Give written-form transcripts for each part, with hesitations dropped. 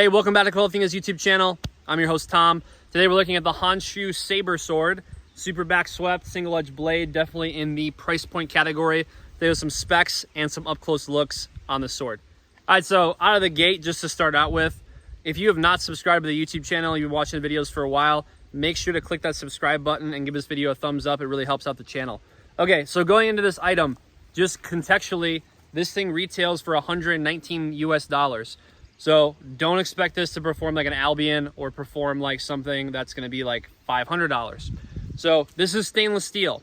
Hey, welcome back to Kult of Athena's YouTube channel. I'm your host, Tom. Today we're looking at the Honshu Saber sword. Super back swept, single edge blade, definitely in the price point category. There's some specs and some up close looks on the sword. All right, so out of the gate, just to start out with, if you have not subscribed to the YouTube channel, you've been watching the videos for a while, make sure to click that subscribe button and give this video a thumbs up. It really helps out the channel. Okay, so going into this item, just contextually, this thing retails for $119 US. So don't expect this to perform like an Albion or perform like something that's gonna be like $500. So this is stainless steel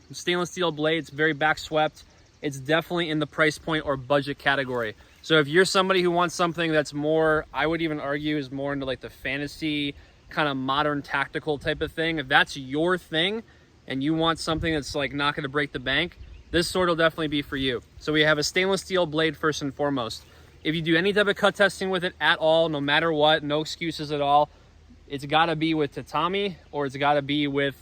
blade. It's very back swept. It's definitely in the price point or budget category. So if you're somebody who wants something that's more, I would even argue is more into like the fantasy kind of modern tactical type of thing, if that's your thing and you want something that's like not gonna break the bank, this sword will definitely be for you. So we have a stainless steel blade first and foremost. If you do any type of cut testing with it at all, no matter what, no excuses at all, it's gotta be with tatami or it's gotta be with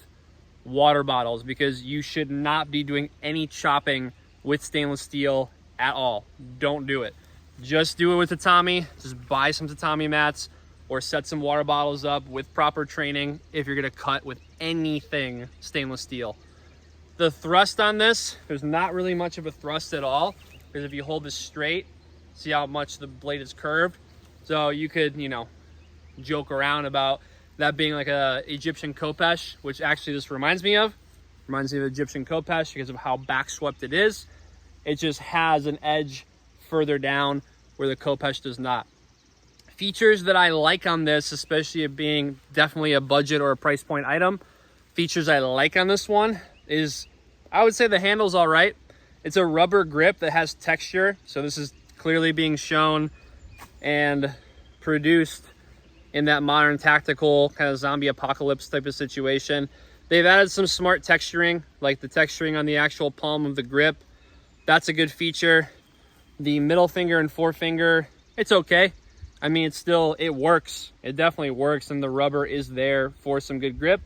water bottles, because you should not be doing any chopping with stainless steel at all. Don't do it. Just do it with tatami. Just buy some tatami mats or set some water bottles up with proper training if you're gonna cut with anything stainless steel. The thrust on this, there's not really much of a thrust at all, because if you hold this straight, see how much the blade is curved? So you could, you know, joke around about that being like a Egyptian khopesh, which actually this reminds me of. Reminds me of Egyptian khopesh because of how back swept it is. It just has an edge further down where the khopesh does not. Features that I like on this, especially it being definitely a budget or a price point item, features I like on this one is, I would say the handle's all right. It's a rubber grip that has texture. So this is clearly being shown and produced in that modern tactical kind of zombie apocalypse type of situation. They've added some smart texturing, like the texturing on the actual palm of the grip. That's a good feature. The middle finger and forefinger, it's okay. I mean, it works. It definitely works, and the rubber is there for some good grip.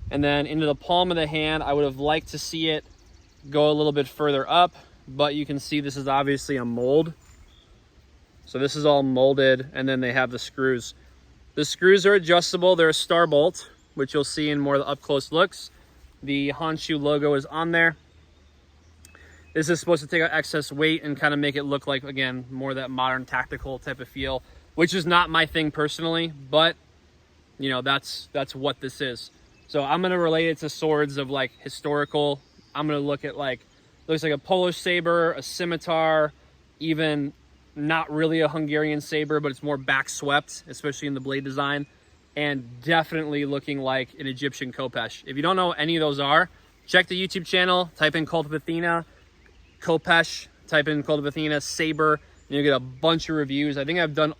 And then into the palm of the hand, I would have liked to see it go a little bit further up, but you can see this is obviously a mold. So this is all molded, and then they have the screws. The screws are adjustable. They're a star bolt, which you'll see in more of the up close looks. The Honshu logo is on there. This is supposed to take out excess weight and kind of make it look like, again, more of that modern tactical type of feel, which is not my thing personally, but you know, that's what this is. So I'm gonna relate it to swords of like historical. I'm gonna look at like, looks like a Polish saber, a scimitar, even not really a Hungarian saber, but it's more back swept, especially in the blade design, and definitely looking like an Egyptian khopesh. If you don't know what any of those are, check the YouTube channel, type in Kult of Athena, khopesh, type in Kult of Athena, saber, and you'll get a bunch of reviews. I think I've done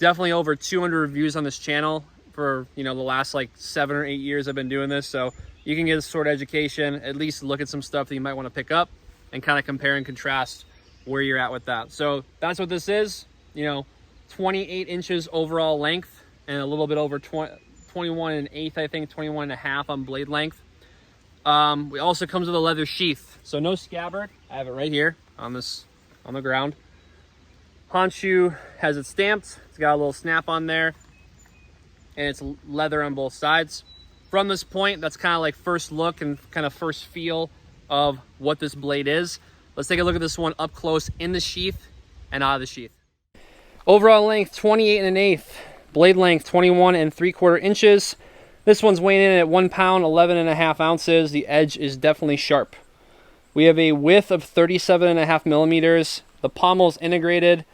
definitely over 200 reviews on this channel for, you know, the last like 7 or 8 years I've been doing this. So you can get a sword education, at least look at some stuff that you might want to pick up and kind of compare and contrast where you're at with that. So that's what this is, you know, 28 inches overall length and a little bit over 21 and 1/8, I think, 21 and a half on blade length. It also comes with a leather sheath, so no scabbard. I have it right here on the ground. Honshu has it stamped. It's got a little snap on there, and it's leather on both sides. From this point, that's kind of like first look and kind of first feel of what this blade is. Let's take a look at this one up close in the sheath and out of the sheath. Overall length, 28 and 1/8. Blade length, 21 and 3/4 inches. This one's weighing in at 1 pound, 11 and a half ounces. The edge is definitely sharp. We have a width of 37 and a half millimeters. The pommel's integrated.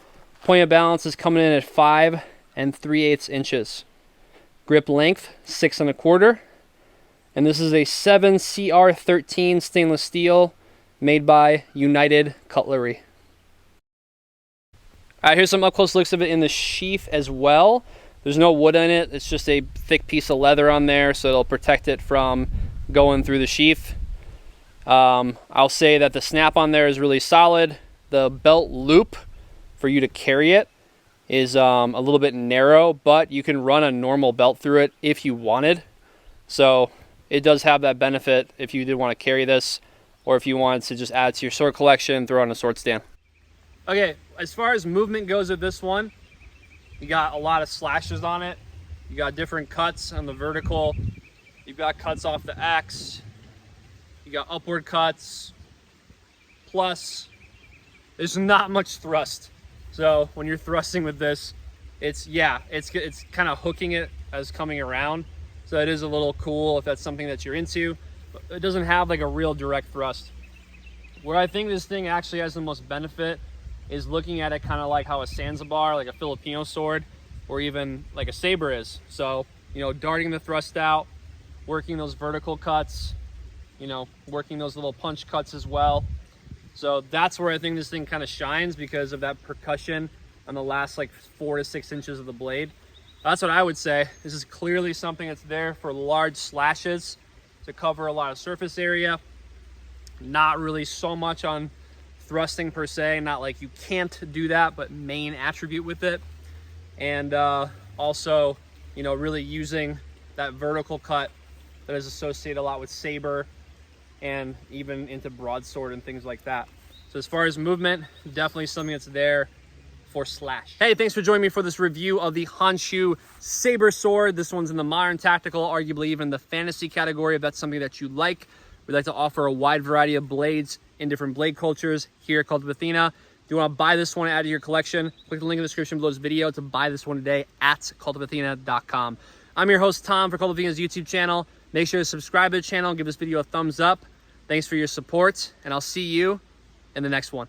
Point of balance is coming in at 5 and 3/8 inches. Grip length, 6 1/4. And this is a 7 CR13 stainless steel, made by United Cutlery. All right, here's some up close looks of it in the sheath as well. There's no wood in it. It's just a thick piece of leather on there, so it'll protect it from going through the sheath. I'll say that the snap on there is really solid. The belt loop for you to carry it is a little bit narrow, but you can run a normal belt through it if you wanted. So it does have that benefit if you did want to carry this, or if you wanted to just add to your sword collection, throw on a sword stand. Okay, as far as movement goes with this one, You got a lot of slashes on it. You got different cuts on the vertical. You've got cuts off the X. You got upward cuts. Plus, there's not much thrust. So when you're thrusting with this, it's kind of hooking it as coming around. So it is a little cool if that's something that you're into. But it doesn't have like a real direct thrust. Where I think this thing actually has the most benefit is looking at it kind of like how a Zanzibar, like a Filipino sword, or even like a saber is. So, you know, darting the thrust out, working those vertical cuts, you know, working those little punch cuts as well. So that's where I think this thing kind of shines, because of that percussion on the last like 4 to 6 inches of the blade. That's what I would say. This is clearly something that's there for large slashes to cover a lot of surface area. Not really so much on thrusting per se, not like you can't do that, but main attribute with it. And also, you know, really using that vertical cut that is associated a lot with saber and even into broadsword and things like that. So as far as movement, definitely something that's there for slash. Hey, thanks for joining me for this review of the Honshu Saber Sword. This one's in the modern tactical, arguably even the fantasy category, if that's something that you like. We'd like to offer a wide variety of blades in different blade cultures here at Kult of Athena. If you want to buy this one, add to your collection, click the link in the description below this video to buy this one today at cultofathena.com. I'm your host, Tom, for Kult of Athena's YouTube channel. Make sure to subscribe to the channel, give this video a thumbs up. Thanks for your support, and I'll see you in the next one.